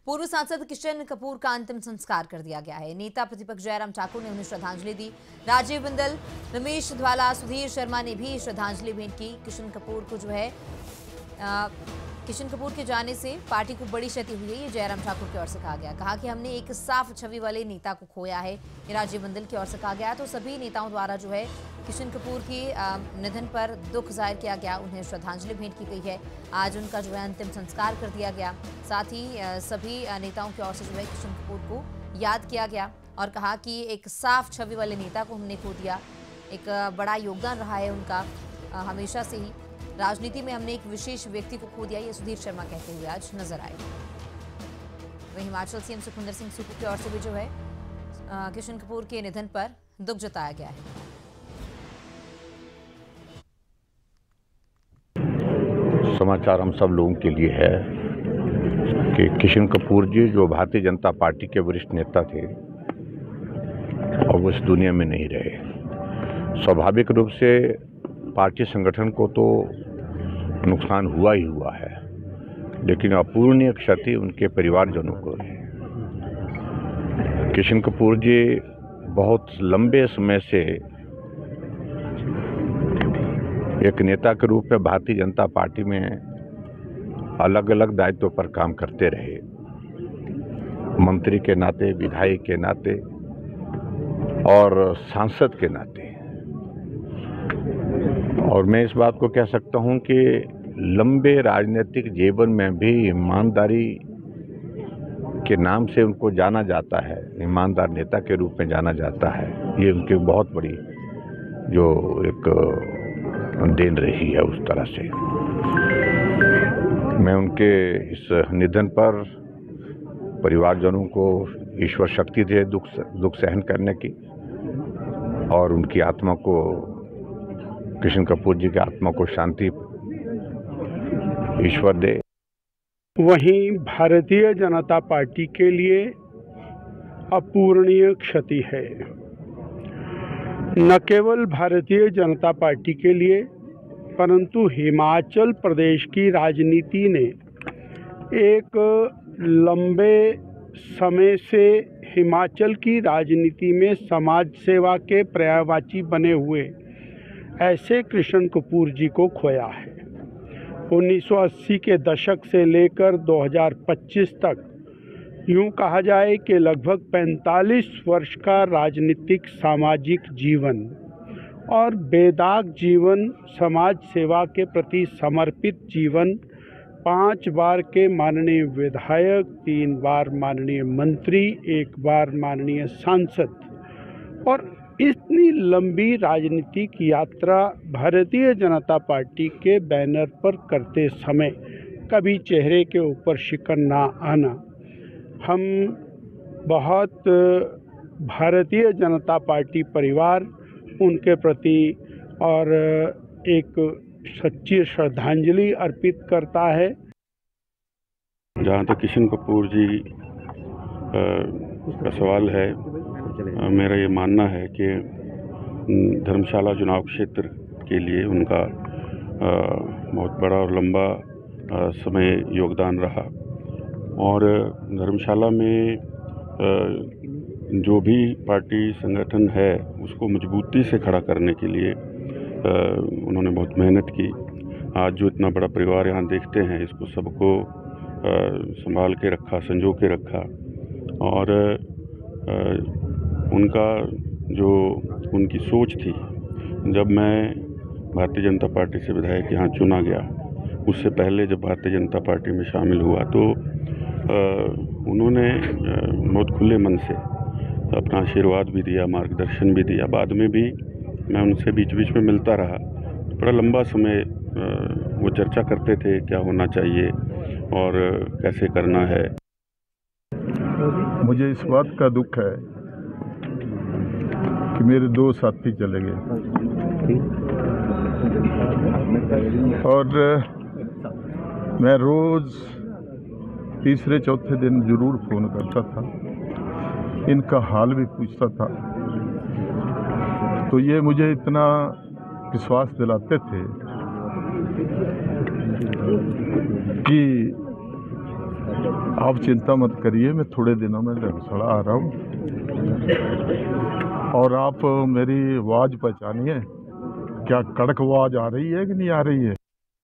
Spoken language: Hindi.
पूर्व सांसद किशन कपूर का अंतिम संस्कार कर दिया गया है। नेता प्रतिपक्ष जयराम ठाकुर ने उन्हें श्रद्धांजलि दी। राजीव बिंदल, रमेश धवाला, सुधीर शर्मा ने भी श्रद्धांजलि भेंट की। किशन कपूर को किशन कपूर के जाने से पार्टी को बड़ी क्षति हुई है, ये जयराम ठाकुर की ओर से कहा गया। कहा कि हमने एक साफ छवि वाले नेता को खोया है, ये राजीव बिंदल की ओर से कहा गया। तो सभी नेताओं द्वारा जो है किशन कपूर की निधन पर दुख जाहिर किया गया, उन्हें श्रद्धांजलि भेंट की गई है। आज उनका जो है अंतिम संस्कार कर दिया गया। साथ ही सभी नेताओं की ओर से जो है किशन कपूर को याद किया गया और कहा कि एक साफ छवि वाले नेता को हमने खो दिया। एक बड़ा योगदान रहा है उनका हमेशा से ही। राजनीति में हमने एक विशेष व्यक्ति को खो दिया, ये सुधीर शर्मा कहते हुए आज नजर आए। वहीं हिमाचल सीएम सुखविंदर सिंह सुक्खू की ओर से भी जो है किशन कपूर के निधन पर दुख जताया गया है। समाचार हम सब लोगों के लिए है कि किशन कपूर जी जो भारतीय जनता पार्टी के वरिष्ठ नेता थे और वो इस दुनिया में नहीं रहे। स्वाभाविक रूप से पार्टी संगठन को तो नुकसान हुआ ही हुआ है, लेकिन अपूरणीय क्षति उनके परिवारजनों को है। किशन कपूर जी बहुत लंबे समय से एक नेता के रूप में भारतीय जनता पार्टी में अलग अलग दायित्वों पर काम करते रहे, मंत्री के नाते, विधायक के नाते और सांसद के नाते। और मैं इस बात को कह सकता हूं कि लंबे राजनीतिक जीवन में भी ईमानदारी के नाम से उनको जाना जाता है, ईमानदार नेता के रूप में जाना जाता है। ये उनकी बहुत बड़ी जो एक देन रही है उस तरह से। मैं उनके इस निधन पर परिवारजनों को ईश्वर शक्ति दे दुख सहन करने की, और उनकी आत्मा को, किशन कपूर जी की आत्मा को शांति ईश्वर दे। वहीं भारतीय जनता पार्टी के लिए अपूरणीय क्षति है। न केवल भारतीय जनता पार्टी के लिए, परंतु हिमाचल प्रदेश की राजनीति ने एक लंबे समय से हिमाचल की राजनीति में समाज सेवा के पर्यायवाची बने हुए ऐसे किशन कपूर जी को खोया है। 1980 के दशक से लेकर 2025 तक यूं कहा जाए कि लगभग 45 वर्ष का राजनीतिक सामाजिक जीवन और बेदाग जीवन, समाज सेवा के प्रति समर्पित जीवन, 5 बार के माननीय विधायक, 3 बार माननीय मंत्री, 1 बार माननीय सांसद, और इतनी लंबी राजनीतिक यात्रा भारतीय जनता पार्टी के बैनर पर करते समय कभी चेहरे के ऊपर शिकन ना आना, हम बहुत भारतीय जनता पार्टी परिवार उनके प्रति और एक सच्ची श्रद्धांजलि अर्पित करता है। जहाँ तक किशन कपूर जी का सवाल है, मेरा ये मानना है कि धर्मशाला चुनाव क्षेत्र के लिए उनका बहुत बड़ा और लंबा समय योगदान रहा, और धर्मशाला में जो भी पार्टी संगठन है उसको मजबूती से खड़ा करने के लिए उन्होंने बहुत मेहनत की। आज जो इतना बड़ा परिवार यहाँ देखते हैं, इसको सबको संभाल के रखा, संजो के रखा, और उनका जो उनकी सोच थी, जब मैं भारतीय जनता पार्टी से विधायक यहाँ चुना गया, उससे पहले जब भारतीय जनता पार्टी में शामिल हुआ तो उन्होंने बहुत खुले मन से अपना आशीर्वाद भी दिया, मार्गदर्शन भी दिया। बाद में भी मैं उनसे बीच बीच में मिलता रहा। बड़ा लंबा समय वो चर्चा करते थे क्या होना चाहिए और कैसे करना है। मुझे इस बात का दुख है कि मेरे 2 साथी चले गए, और मैं रोज तीसरे चौथे दिन जरूर फोन करता था, इनका हाल भी पूछता था। तो ये मुझे इतना विश्वास दिलाते थे कि आप चिंता मत करिए, मैं थोड़े दिनों में धर्मशाला आ रहा हूँ और आप मेरी आवाज़ पहचानिए, क्या कड़क आवाज़ आ रही है कि नहीं आ रही है।